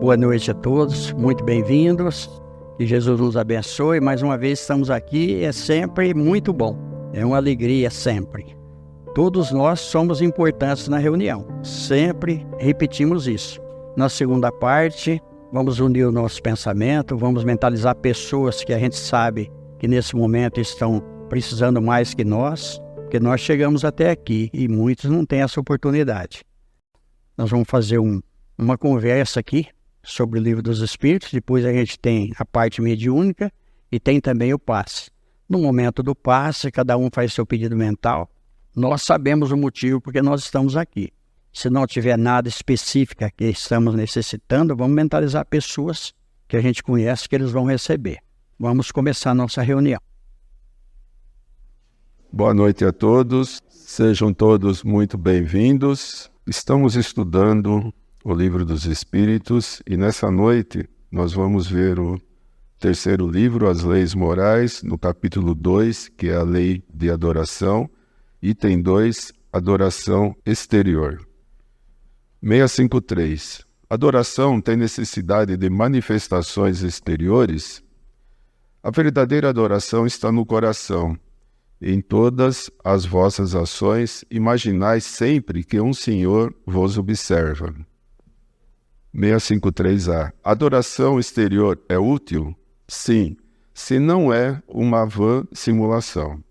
Boa noite a todos, muito bem-vindos, que Jesus nos abençoe. Mais uma vez estamos aqui, é sempre muito bom, é uma alegria sempre. Todos nós somos importantes na reunião, sempre repetimos isso. Na segunda parte, vamos unir o nosso pensamento, vamos mentalizar pessoas que a gente sabe que nesse momento estão precisando mais que nós, porque nós chegamos até aqui e muitos não têm essa oportunidade. Nós vamos fazer uma conversa aqui sobre o Livro dos Espíritos, depois a gente tem a parte mediúnica e tem também o passe. No momento do passe, cada um faz seu pedido mental. Nós sabemos o motivo porque nós estamos aqui. Se não tiver nada específico que estamos necessitando, vamos mentalizar pessoas que a gente conhece que eles vão receber. Vamos começar a nossa reunião. Boa noite a todos, sejam todos muito bem-vindos. Estamos estudando o Livro dos Espíritos e nessa noite nós vamos ver o terceiro livro, As Leis Morais, no capítulo 2, que é a Lei de Adoração, item 2, Adoração Exterior. 653. Adoração tem necessidade de manifestações exteriores? A verdadeira adoração está no coração. Em todas as vossas ações, imaginai sempre que um Senhor vos observa. 653A. Adoração exterior é útil? Sim, se não é uma vã simulação.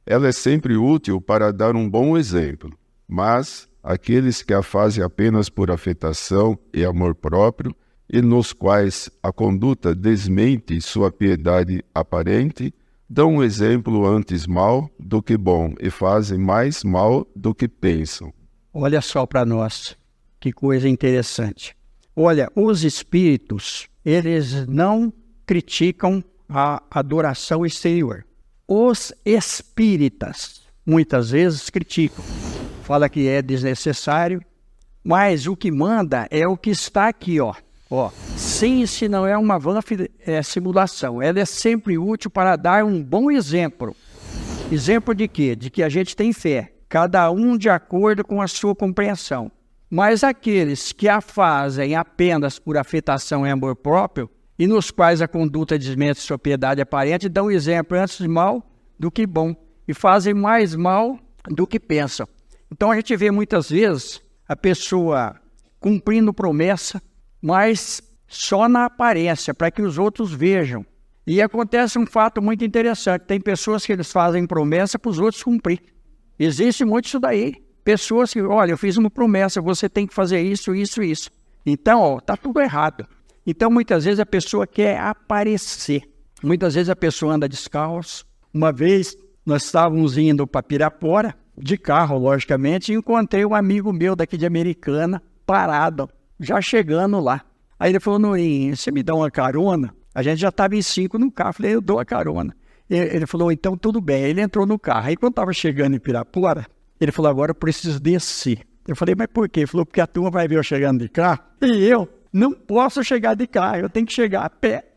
Ela é sempre útil para dar um bom exemplo, mas aqueles que a fazem apenas por afetação e amor próprio, e nos quais a conduta desmente sua piedade aparente, dão um exemplo antes mal do que bom e fazem mais mal do que pensam. Olha só para nós, que coisa interessante. Olha, os espíritos, eles não criticam a adoração exterior. Os espíritas, muitas vezes, criticam. Fala que é desnecessário, mas o que manda é o que está aqui, ó. Sim, se não é uma vã simulação, ela é sempre útil para dar um bom exemplo. Exemplo de quê? De que a gente tem fé, cada um de acordo com a sua compreensão. Mas aqueles que a fazem apenas por afetação e amor próprio, e nos quais a conduta desmente sua piedade aparente, dão exemplo antes de mal do que bom, e fazem mais mal do que pensam. Então a gente vê muitas vezes a pessoa cumprindo promessa, mas só na aparência, para que os outros vejam. E acontece um fato muito interessante, tem pessoas que eles fazem promessa para os outros cumprir. Existe muito isso daí. Pessoas que, olha, eu fiz uma promessa, você tem que fazer isso, isso, isso. Então, está tudo errado. Então, muitas vezes a pessoa quer aparecer. Muitas vezes a pessoa anda descalço. Uma vez, nós estávamos indo para Pirapora, de carro, logicamente, e encontrei um amigo meu daqui de Americana, parado, já chegando lá. Aí ele falou, Nurinho, você me dá uma carona? A gente já estava em 5 no carro. Falei, eu dou a carona. Ele falou, então tudo bem. Ele entrou no carro. Aí quando estava chegando em Pirapora, ele falou, agora eu preciso descer. Eu falei, mas por quê? Ele falou, porque a turma vai ver eu chegando de carro e eu não posso chegar de carro, eu tenho que chegar a pé.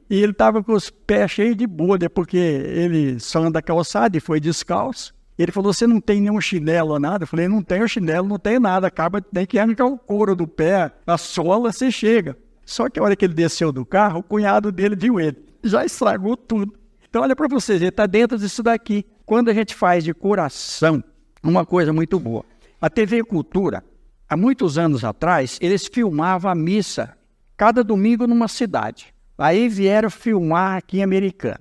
E ele estava com os pés cheios de bolha, porque ele só anda calçado e foi descalço. Ele falou, você não tem nenhum chinelo ou nada? Eu falei, não tenho chinelo, não tenho nada, acaba tem que arrancar o couro do pé, a sola, você chega. Só que a hora que ele desceu do carro, o cunhado dele viu ele, já estragou tudo. Então olha para vocês, ele está dentro disso daqui. Quando a gente faz de coração, uma coisa muito boa. A TV Cultura, há muitos anos atrás, eles filmavam a missa cada domingo numa cidade. Aí vieram filmar aqui em Americana.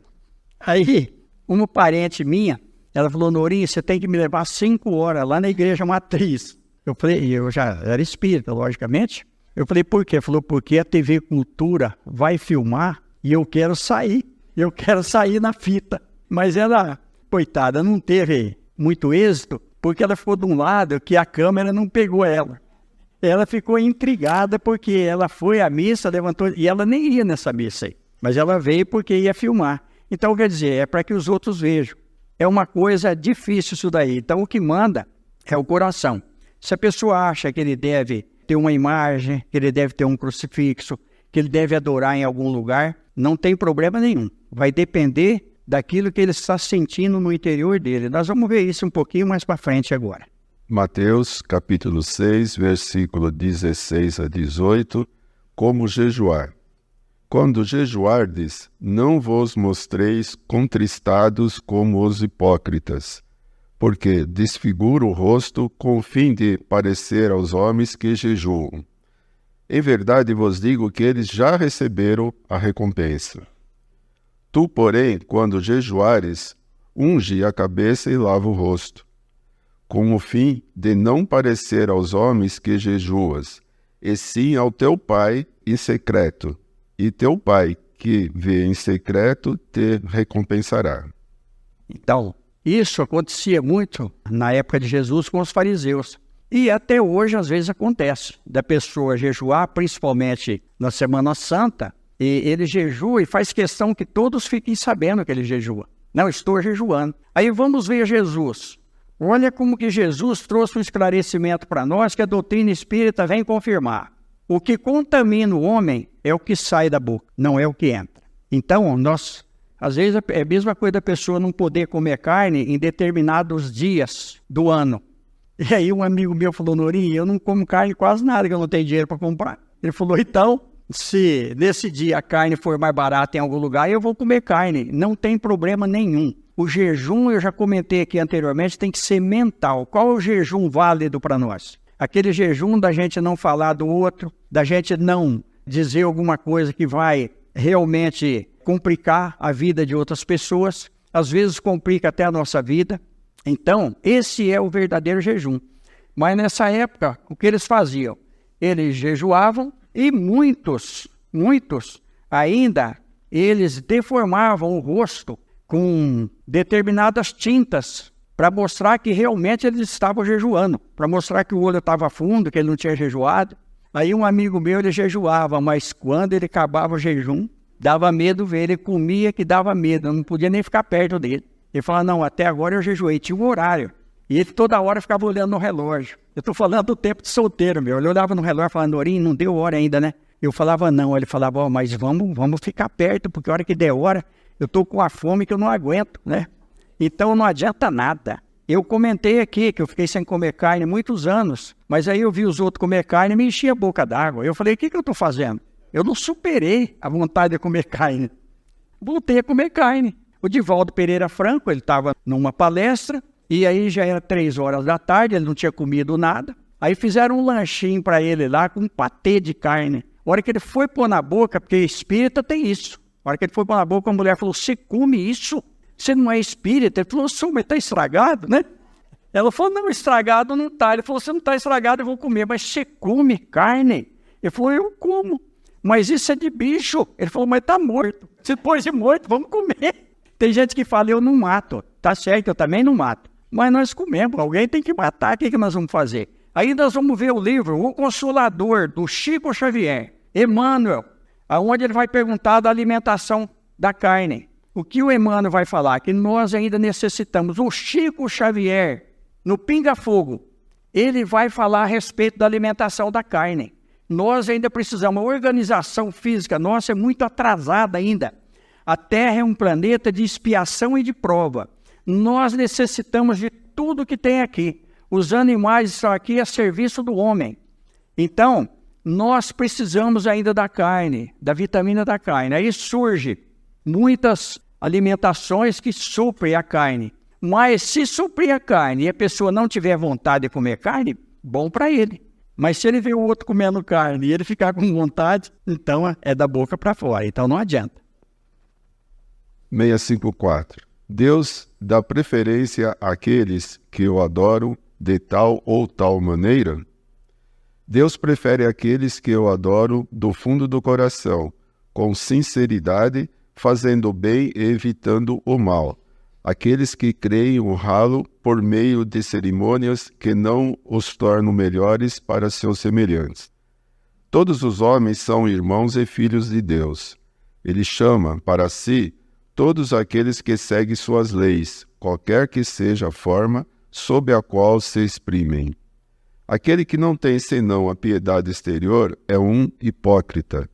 Aí, uma parente minha, ela falou, Nourinho, você tem que me levar 5 horas lá na igreja matriz. Eu falei, eu já era espírita, logicamente. Eu falei, por quê? Ela falou, porque a TV Cultura vai filmar e eu quero sair na fita. Mas ela, coitada, não teve muito êxito, porque ela ficou de um lado que a câmera não pegou ela. Ela ficou intrigada porque ela foi à missa, levantou, e ela nem ia nessa missa aí, mas ela veio porque ia filmar. Então, quer dizer, é para que os outros vejam. É uma coisa difícil isso daí. Então, o que manda é o coração. Se a pessoa acha que ele deve ter uma imagem, que ele deve ter um crucifixo, que ele deve adorar em algum lugar, não tem problema nenhum. Vai depender daquilo que ele está sentindo no interior dele. Nós vamos ver isso um pouquinho mais para frente agora. Mateus, capítulo 6, versículo 16 a 18, como jejuar. Quando jejuardes, não vos mostreis contristados como os hipócritas, porque desfigura o rosto com o fim de parecer aos homens que jejuam. Em verdade vos digo que eles já receberam a recompensa. Tu, porém, quando jejuares, unge a cabeça e lava o rosto, com o fim de não parecer aos homens que jejuas, e sim ao teu Pai em secreto, e teu Pai, que vê em secreto, te recompensará. Então, isso acontecia muito na época de Jesus com os fariseus. E até hoje, às vezes, acontece da pessoa jejuar, principalmente na Semana Santa, e ele jejua e faz questão que todos fiquem sabendo que ele jejua. Não, estou jejuando. Aí vamos ver Jesus. Olha como que Jesus trouxe um esclarecimento para nós que a doutrina espírita vem confirmar. O que contamina o homem é o que sai da boca, não é o que entra. Então, às vezes é a mesma coisa da pessoa não poder comer carne em determinados dias do ano. E aí um amigo meu falou, Norinho, eu não como carne quase nada, que eu não tenho dinheiro para comprar. Ele falou, então, se nesse dia a carne for mais barata em algum lugar, eu vou comer carne, não tem problema nenhum. O jejum, eu já comentei aqui anteriormente, tem que ser mental. Qual é o jejum válido para nós? Aquele jejum da gente não falar do outro, da gente não dizer alguma coisa que vai realmente complicar a vida de outras pessoas, às vezes complica até a nossa vida. Então, esse é o verdadeiro jejum. Mas nessa época, o que eles faziam? Eles jejuavam e muitos ainda, eles deformavam o rosto com determinadas tintas para mostrar que realmente eles estavam jejuando, para mostrar que o olho estava fundo, que ele não tinha jejuado. Aí um amigo meu, ele jejuava, mas quando ele acabava o jejum, dava medo ver, ele comia que dava medo, eu não podia nem ficar perto dele. Ele falava, não, até agora eu jejuei, tinha um horário. E ele toda hora ficava olhando no relógio. Eu estou falando do tempo de solteiro, meu. Ele olhava no relógio e falava, Norinho, não deu hora ainda, né? Eu falava, não. Ele falava, mas vamos ficar perto, porque a hora que der hora, eu estou com a fome que eu não aguento, né? Então não adianta nada. Eu comentei aqui que eu fiquei sem comer carne muitos anos, mas aí eu vi os outros comer carne e me enchia a boca d'água. Eu falei, o que eu estou fazendo? Eu não superei a vontade de comer carne. Voltei a comer carne. O Divaldo Pereira Franco, ele estava numa palestra, e aí já era 3 horas da tarde, ele não tinha comido nada. Aí fizeram um lanchinho para ele lá com um patê de carne. A hora que ele foi pôr na boca, porque espírita tem isso. A hora que ele foi pôr na boca, a mulher falou, você come isso? Você não é espírita? Ele falou, sou, mas está estragado, né? Ela falou, não, estragado não está. Ele falou, você não está estragado, eu vou comer, mas você come carne? Ele falou, eu como. Mas isso é de bicho. Ele falou, mas está morto. Se depois de morto, vamos comer. Tem gente que fala, eu não mato. Tá certo, eu também não mato. Mas nós comemos, alguém tem que matar, o que nós vamos fazer? Aí nós vamos ver o livro O Consolador, do Chico Xavier, Emmanuel, aonde ele vai perguntar da alimentação da carne. O que o Emmanuel vai falar? Que nós ainda necessitamos. O Chico Xavier, no Pinga Fogo, ele vai falar a respeito da alimentação da carne. Nós ainda precisamos, a organização física nossa é muito atrasada ainda. A Terra é um planeta de expiação e de prova. Nós necessitamos de tudo que tem aqui. Os animais estão aqui a serviço do homem. Então, nós precisamos ainda da carne, da vitamina da carne. Aí surge muitas alimentações que suprem a carne. Mas se suprir a carne e a pessoa não tiver vontade de comer carne, bom para ele. Mas se ele ver o outro comendo carne e ele ficar com vontade, então é da boca para fora. Então não adianta. 654. Deus dá preferência àqueles que o adoram de tal ou tal maneira? Deus prefere aqueles que o adoram do fundo do coração, com sinceridade, fazendo o bem e evitando o mal. Aqueles que creem honrá-lo por meio de cerimônias que não os tornam melhores para seus semelhantes. Todos os homens são irmãos e filhos de Deus. Ele chama para si todos aqueles que seguem suas leis, qualquer que seja a forma sob a qual se exprimem. Aquele que não tem senão a piedade exterior é um hipócrita.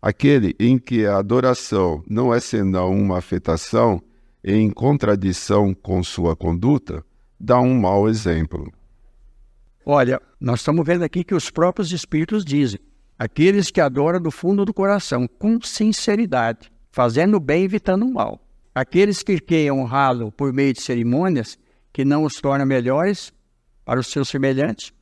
Aquele em que a adoração não é senão uma afetação, em contradição com sua conduta, dá um mau exemplo. Olha, nós estamos vendo aqui que os próprios espíritos dizem, Aqueles que adoram do fundo do coração, com sinceridade, fazendo bem e evitando o mal. Aqueles que querem honrá-lo por meio de cerimônias, que não os tornam melhores para os seus semelhantes,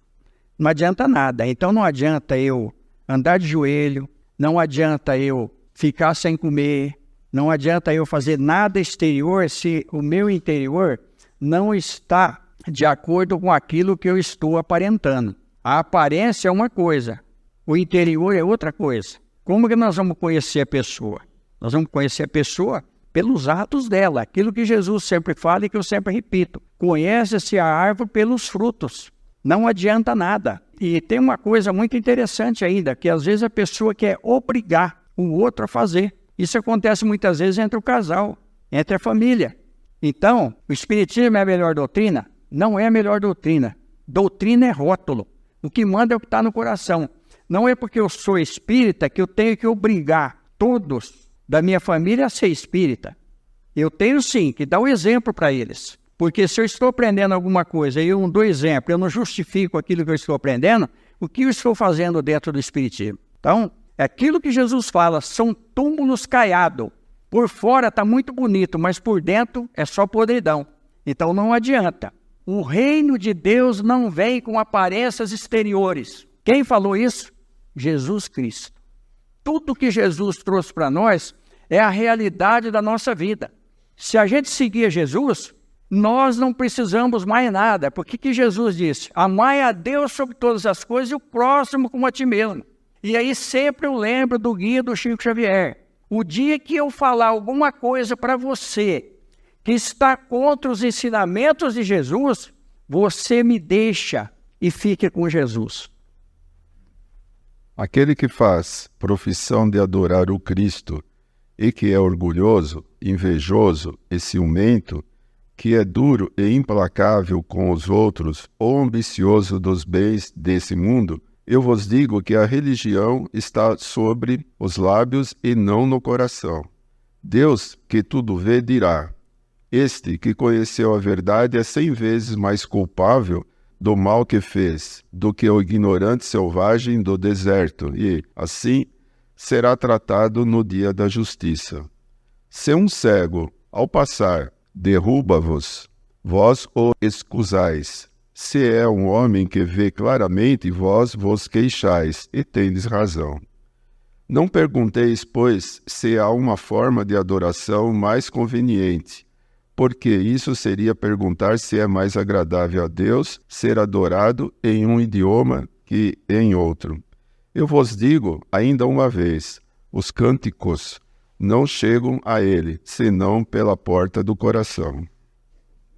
não adianta nada. Então não adianta eu andar de joelho, não adianta eu ficar sem comer, não adianta eu fazer nada exterior se o meu interior não está de acordo com aquilo que eu estou aparentando. A aparência é uma coisa, o interior é outra coisa. Como que nós vamos conhecer a pessoa? Nós vamos conhecer a pessoa pelos atos dela, aquilo que Jesus sempre fala e que eu sempre repito. Conhece-se a árvore pelos frutos, não adianta nada. E tem uma coisa muito interessante ainda, que às vezes a pessoa quer obrigar o outro a fazer. Isso acontece muitas vezes entre o casal, entre a família. Então, o Espiritismo é a melhor doutrina? Não é a melhor doutrina. Doutrina é rótulo. O que manda é o que está no coração. Não é porque eu sou espírita que eu tenho que obrigar todos da minha família a ser espírita. Eu tenho sim que dar o exemplo para eles. Porque se eu estou aprendendo alguma coisa e eu não dou exemplo, eu não justifico aquilo que eu estou aprendendo, o que eu estou fazendo dentro do Espiritismo? Então, aquilo que Jesus fala, são túmulos caiados. Por fora está muito bonito, mas por dentro é só podridão. Então não adianta. O reino de Deus não vem com aparências exteriores. Quem falou isso? Jesus Cristo. Tudo que Jesus trouxe para nós é a realidade da nossa vida. Se a gente seguir Jesus, nós não precisamos mais nada. Porque que Jesus disse? Amai a Deus sobre todas as coisas e o próximo como a ti mesmo. E aí sempre eu lembro do guia do Chico Xavier. O dia que eu falar alguma coisa para você que está contra os ensinamentos de Jesus, você me deixa e fique com Jesus. Aquele que faz profissão de adorar o Cristo e que é orgulhoso, invejoso e ciumento, que é duro e implacável com os outros ou ambicioso dos bens desse mundo, eu vos digo que a religião está sobre os lábios e não no coração. Deus, que tudo vê, dirá: este que conheceu a verdade é 100 vezes mais culpável do mal que fez do que o ignorante selvagem do deserto, e, assim, será tratado no dia da justiça. Se um cego, ao passar, derruba-vos, vós o excusais. Se é um homem que vê claramente, vós vos queixais, e tendes razão. Não pergunteis, pois, se há uma forma de adoração mais conveniente, porque isso seria perguntar se é mais agradável a Deus ser adorado em um idioma que em outro. Eu vos digo, ainda uma vez, os cânticos não chegam a ele, senão pela porta do coração.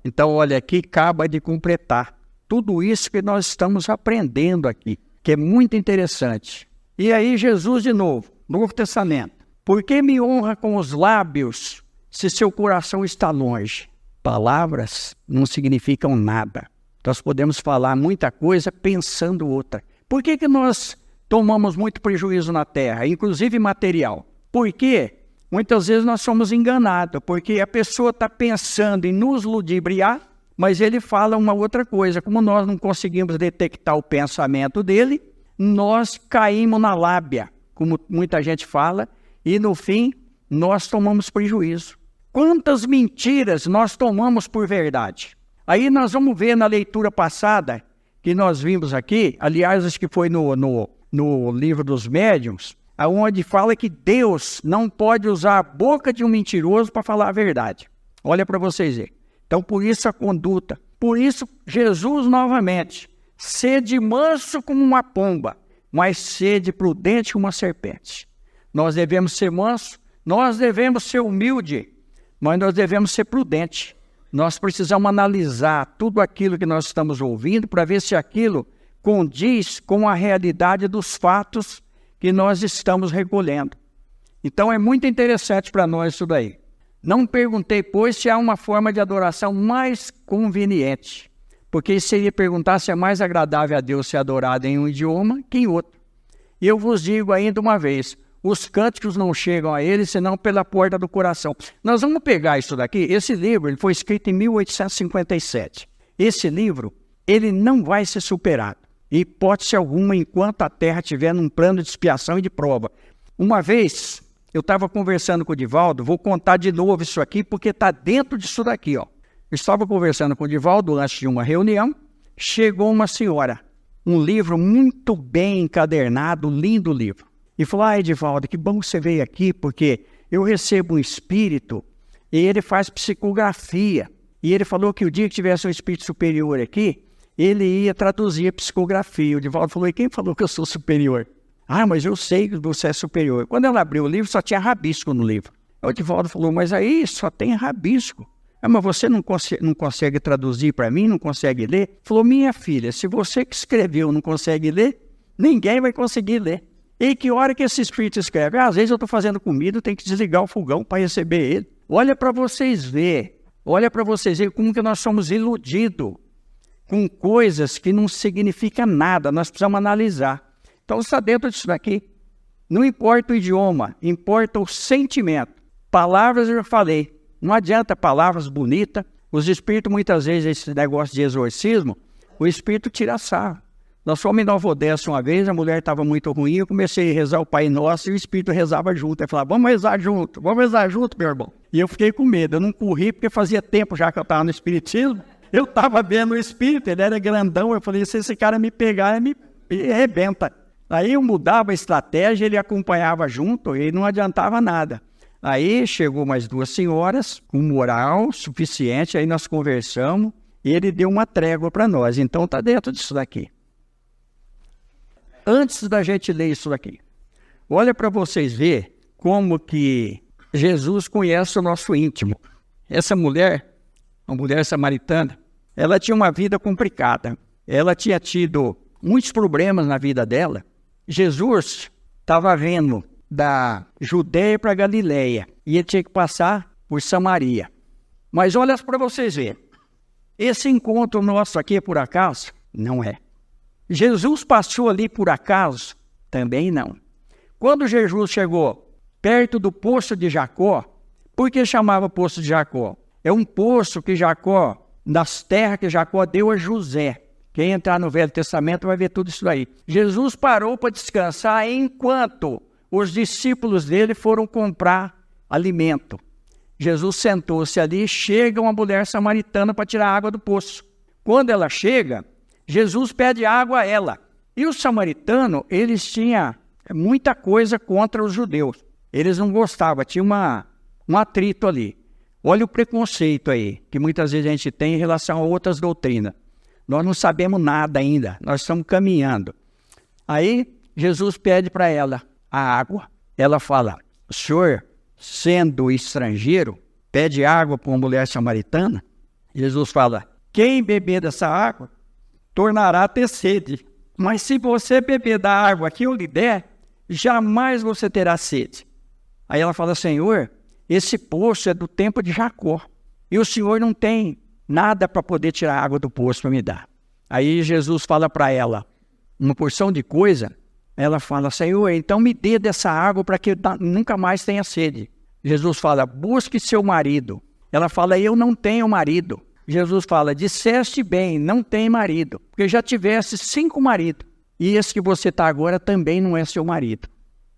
Então, olha, aqui acaba de completar tudo isso que nós estamos aprendendo aqui, que é muito interessante. E aí Jesus de novo, Novo Testamento. Por que me honra com os lábios se seu coração está longe? Palavras não significam nada. Nós podemos falar muita coisa pensando outra. Por que nós tomamos muito prejuízo na terra, inclusive material? Porque muitas vezes nós somos enganados, porque a pessoa está pensando em nos ludibriar, mas ele fala uma outra coisa. Como nós não conseguimos detectar o pensamento dele, nós caímos na lábia, como muita gente fala, e no fim nós tomamos prejuízo. Quantas mentiras nós tomamos por verdade? Aí nós vamos ver na leitura passada, que nós vimos aqui, aliás, acho que foi no livro dos médiuns, onde fala que Deus não pode usar a boca de um mentiroso para falar a verdade. Olha para vocês verem. Então, por isso a conduta. Por isso, Jesus novamente, sede manso como uma pomba, mas sede prudente como uma serpente. Nós devemos ser mansos, nós devemos ser humildes, mas nós devemos ser prudentes. Nós precisamos analisar tudo aquilo que nós estamos ouvindo para ver se aquilo condiz com a realidade dos fatos que nós estamos recolhendo. Então é muito interessante para nós isso daí. Não perguntei, pois, se há uma forma de adoração mais conveniente, porque isso seria perguntar se é mais agradável a Deus ser adorado em um idioma que em outro. E eu vos digo ainda uma vez, os cânticos não chegam a ele senão pela porta do coração. Nós vamos pegar isso daqui, esse livro ele foi escrito em 1857. Esse livro, ele não vai ser superado. em hipótese alguma, enquanto a terra estiver num plano de expiação e de prova. Uma vez, eu estava conversando com o Divaldo, vou contar de novo isso aqui, porque está dentro disso daqui, ó. Eu estava conversando com o Divaldo antes de uma reunião, chegou uma senhora, um livro muito bem encadernado, lindo livro, e falou: Divaldo, que bom que você veio aqui, porque eu recebo um espírito e ele faz psicografia. E ele falou que o dia que tivesse um espírito superior aqui, ele ia traduzir a psicografia. O Divaldo falou: e quem falou que eu sou superior? Mas eu sei que você é superior. Quando ela abriu o livro, só tinha rabisco no livro. O Divaldo falou: mas aí só tem rabisco. Mas você não consegue traduzir para mim, não consegue ler? Falou: minha filha, se você que escreveu não consegue ler, ninguém vai conseguir ler. E que hora que esse espírito escreve? Às vezes eu estou fazendo comida, eu tenho que desligar o fogão para receber ele. Olha para vocês verem como que nós somos iludidos com coisas que não significam nada. Nós precisamos analisar. Então está dentro disso daqui. Não importa o idioma, importa o sentimento. Palavras eu já falei. Não adianta palavras bonitas. Os espíritos, muitas vezes, esse negócio de exorcismo, o espírito tira sarro. Nós fomos em Nova Odessa uma vez, a mulher estava muito ruim, eu comecei a rezar o Pai Nosso e o espírito rezava junto. Ele falava: vamos rezar junto, meu irmão. E eu fiquei com medo, eu não corri, porque fazia tempo já que eu estava no espiritismo. Eu estava vendo o espírito, ele era grandão, eu falei: se esse cara me pegar, ele me arrebenta. Aí eu mudava a estratégia, ele acompanhava junto e não adiantava nada. Aí chegou mais duas senhoras, com moral suficiente, aí nós conversamos e ele deu uma trégua para nós. Então está dentro disso daqui. Antes da gente ler isso daqui, olha para vocês verem como que Jesus conhece o nosso íntimo. Essa mulher, uma mulher samaritana, ela tinha uma vida complicada. Ela tinha tido muitos problemas na vida dela. Jesus estava vindo da Judeia para Galileia e ele tinha que passar por Samaria. Mas olha para vocês verem, esse encontro nosso aqui, por acaso, não é. Jesus passou ali por acaso? Também não. Quando Jesus chegou perto do poço de Jacó, por que chamava poço de Jacó? É um poço que Jacó, nas terras que Jacó deu a José. Quem entrar no Velho Testamento vai ver tudo isso aí. Jesus parou para descansar enquanto os discípulos dele foram comprar alimento. Jesus sentou-se ali e chega uma mulher samaritana para tirar água do poço. Quando ela chega, Jesus pede água a ela. E os samaritanos, eles tinham muita coisa contra os judeus. Eles não gostavam, tinha um atrito ali. Olha o preconceito aí, que muitas vezes a gente tem em relação a outras doutrinas. Nós não sabemos nada ainda, nós estamos caminhando. Aí Jesus pede para ela a água. Ela fala: o senhor, sendo estrangeiro, pede água para uma mulher samaritana? Jesus fala: quem beber dessa água tornará a ter sede. Mas se você beber da água que eu lhe der, jamais você terá sede. Aí ela fala: Senhor, esse poço é do tempo de Jacó. E o Senhor não tem nada para poder tirar água do poço para me dar. Aí Jesus fala para ela uma porção de coisa. Ela fala: Senhor, então me dê dessa água para que eu nunca mais tenha sede. Jesus fala: busque seu marido. Ela fala: eu não tenho marido. Jesus fala: disseste bem, não tem marido, porque já tivesse 5 maridos, e esse que você está agora também não é seu marido.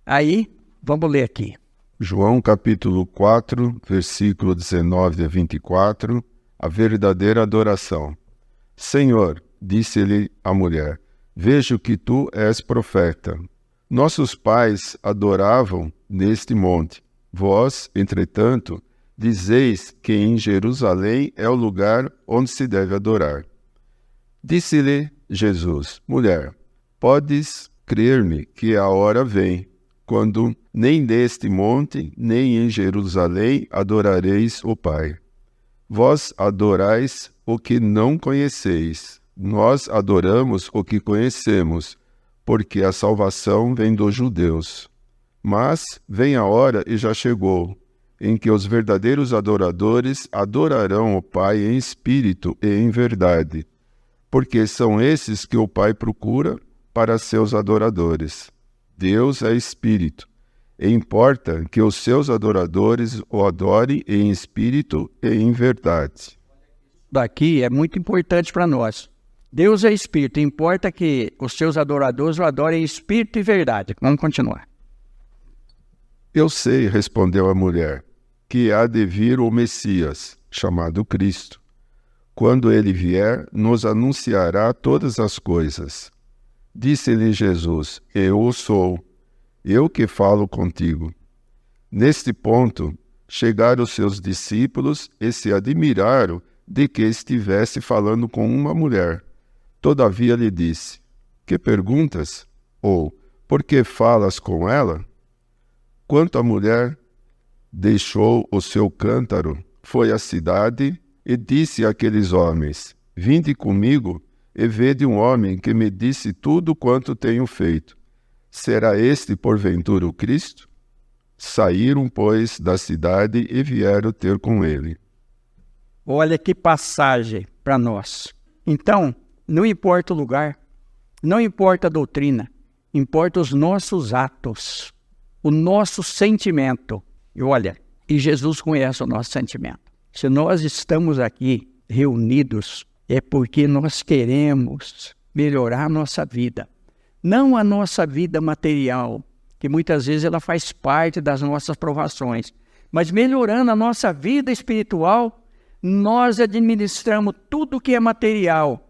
Aí, vamos ler aqui. João capítulo 4, versículo 19 a 24, a verdadeira adoração. Senhor, disse-lhe a mulher, vejo que tu és profeta. Nossos pais adoravam neste monte. Vós, entretanto, dizeis que em Jerusalém é o lugar onde se deve adorar. Disse-lhe Jesus: mulher, podes crer-me que a hora vem, quando nem neste monte, nem em Jerusalém adorareis o Pai. Vós adorais o que não conheceis. Nós adoramos o que conhecemos, porque a salvação vem dos judeus. Mas vem a hora, e já chegou, em que os verdadeiros adoradores adorarão o Pai em espírito e em verdade, porque são esses que o Pai procura para seus adoradores. Deus é espírito, e importa que os seus adoradores o adorem em espírito e em verdade. Daqui é muito importante para nós. Deus é espírito, importa que os seus adoradores o adorem em espírito e verdade. Vamos continuar. Eu sei, respondeu a mulher, que há de vir o Messias, chamado Cristo. Quando ele vier, nos anunciará todas as coisas. Disse-lhe Jesus, eu sou, eu que falo contigo. Neste ponto, chegaram os seus discípulos e se admiraram de que estivesse falando com uma mulher. Todavia lhe disse, que perguntas? Ou, por que falas com ela? Quanto à mulher, deixou o seu cântaro, foi à cidade e disse àqueles homens, vinde comigo e vede um homem que me disse tudo quanto tenho feito. Será este, porventura, o Cristo? Saíram, pois, da cidade e vieram ter com ele. Olha que passagem para nós. Então, não importa o lugar, não importa a doutrina, importa os nossos atos, o nosso sentimento. E olha, e Jesus conhece o nosso sentimento. Se nós estamos aqui reunidos, é porque nós queremos melhorar a nossa vida. Não a nossa vida material, que muitas vezes ela faz parte das nossas provações, mas melhorando a nossa vida espiritual, nós administramos tudo que é material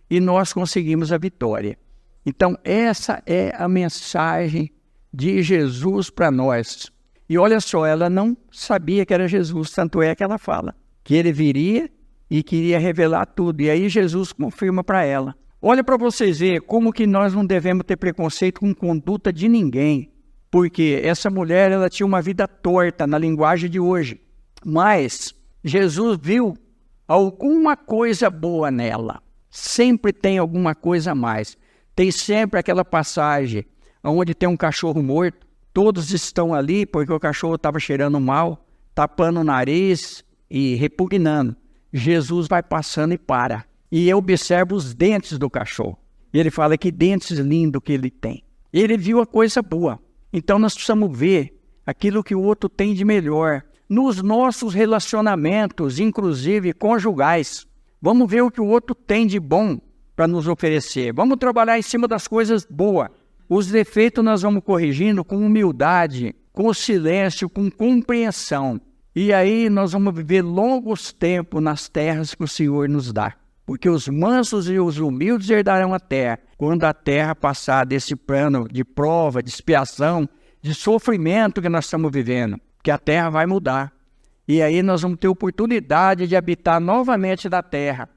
e nós conseguimos a vitória. Então, essa é a mensagem de Jesus para nós. E olha só, ela não sabia que era Jesus, tanto é que ela fala que ele viria e queria revelar tudo. E aí Jesus confirma para ela. Olha para vocês verem como que nós não devemos ter preconceito com conduta de ninguém. Porque essa mulher, ela tinha uma vida torta na linguagem de hoje. Mas Jesus viu alguma coisa boa nela. Sempre tem alguma coisa a mais. Tem sempre aquela passagem onde tem um cachorro morto. Todos estão ali porque o cachorro estava cheirando mal, tapando o nariz e repugnando. Jesus vai passando e para. E eu observo os dentes do cachorro. E ele fala que dentes lindos que ele tem. Ele viu a coisa boa. Então nós precisamos ver aquilo que o outro tem de melhor. Nos nossos relacionamentos, inclusive conjugais. Vamos ver o que o outro tem de bom para nos oferecer. Vamos trabalhar em cima das coisas boas. Os defeitos nós vamos corrigindo com humildade, com silêncio, com compreensão. E aí nós vamos viver longos tempos nas terras que o Senhor nos dá. Porque os mansos e os humildes herdarão a terra. Quando a terra passar desse plano de prova, de expiação, de sofrimento que nós estamos vivendo, que a terra vai mudar. E aí nós vamos ter oportunidade de habitar novamente da terra.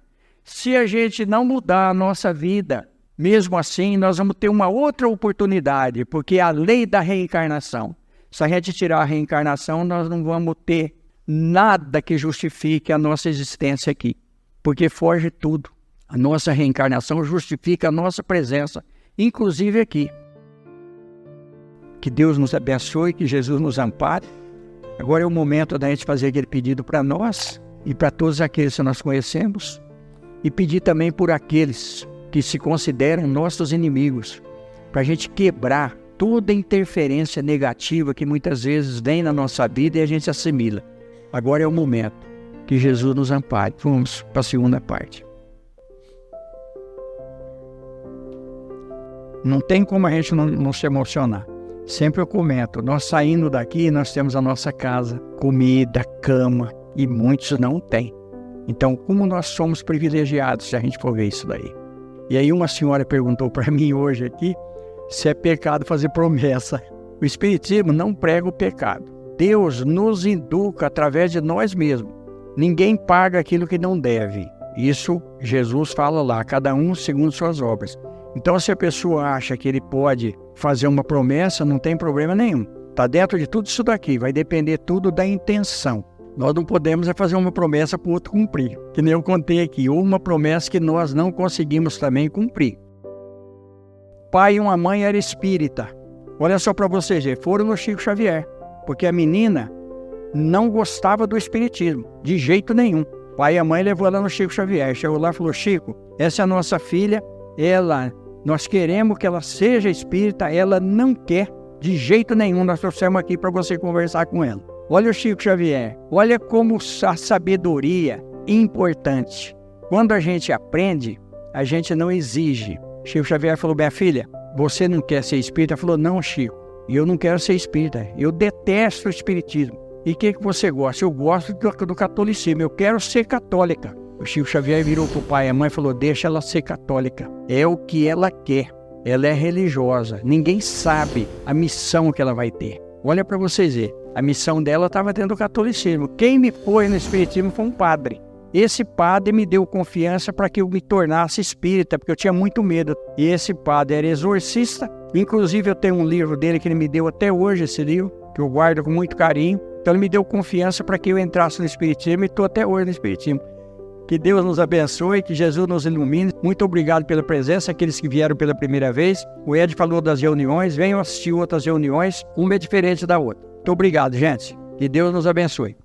Se a gente não mudar a nossa vida, mesmo assim, nós vamos ter uma outra oportunidade, porque é a lei da reencarnação. Se a gente tirar a reencarnação, nós não vamos ter nada que justifique a nossa existência aqui, porque foge tudo. A nossa reencarnação justifica a nossa presença, inclusive aqui. Que Deus nos abençoe, que Jesus nos ampare. Agora é o momento da gente fazer aquele pedido para nós e para todos aqueles que nós conhecemos, e pedir também por aqueles que se consideram nossos inimigos, para a gente quebrar toda interferência negativa que muitas vezes vem na nossa vida e a gente assimila. Agora é o momento que Jesus nos ampare. Vamos para a segunda parte. Não tem como a gente não se emocionar. Sempre eu comento, nós saindo daqui, nós temos a nossa casa, comida, cama, e muitos não têm. Então, como nós somos privilegiados se a gente for ver isso daí? E aí uma senhora perguntou para mim hoje aqui se é pecado fazer promessa. O Espiritismo não prega o pecado. Deus nos educa através de nós mesmos. Ninguém paga aquilo que não deve. Isso Jesus fala lá, cada um segundo suas obras. Então, se a pessoa acha que ele pode fazer uma promessa, não tem problema nenhum. Está dentro de tudo isso daqui, vai depender tudo da intenção. Nós não podemos fazer uma promessa para o outro cumprir, que nem eu contei aqui, ou uma promessa que nós não conseguimos também cumprir. Pai e uma mãe era espírita. Olha só para vocês verem, foram no Chico Xavier, porque a menina não gostava do espiritismo, de jeito nenhum. Pai e a mãe levou ela no Chico Xavier, chegou lá e falou, Chico, essa é a nossa filha, nós queremos que ela seja espírita, ela não quer de jeito nenhum, nós trouxemos aqui para você conversar com ela. Olha o Chico Xavier, olha como a sabedoria é importante. Quando a gente aprende, a gente não exige. Chico Xavier falou, minha filha, você não quer ser espírita? Ela falou, não, Chico, eu não quero ser espírita, eu detesto o espiritismo. E o que você gosta? Eu gosto do catolicismo, eu quero ser católica. O Chico Xavier virou para o pai e a mãe e falou, deixa ela ser católica, é o que ela quer, ela é religiosa, ninguém sabe a missão que ela vai ter. Olha para vocês verem, a missão dela estava dentro do catolicismo. Quem me pôs no espiritismo foi um padre. Esse padre me deu confiança para que eu me tornasse espírita, porque eu tinha muito medo. E esse padre era exorcista, inclusive eu tenho um livro dele que ele me deu até hoje, esse livro, que eu guardo com muito carinho. Então ele me deu confiança para que eu entrasse no espiritismo e estou até hoje no espiritismo. Que Deus nos abençoe, que Jesus nos ilumine. Muito obrigado pela presença, aqueles que vieram pela primeira vez. O Ed falou das reuniões, venham assistir outras reuniões, uma é diferente da outra. Muito obrigado, gente. Que Deus nos abençoe.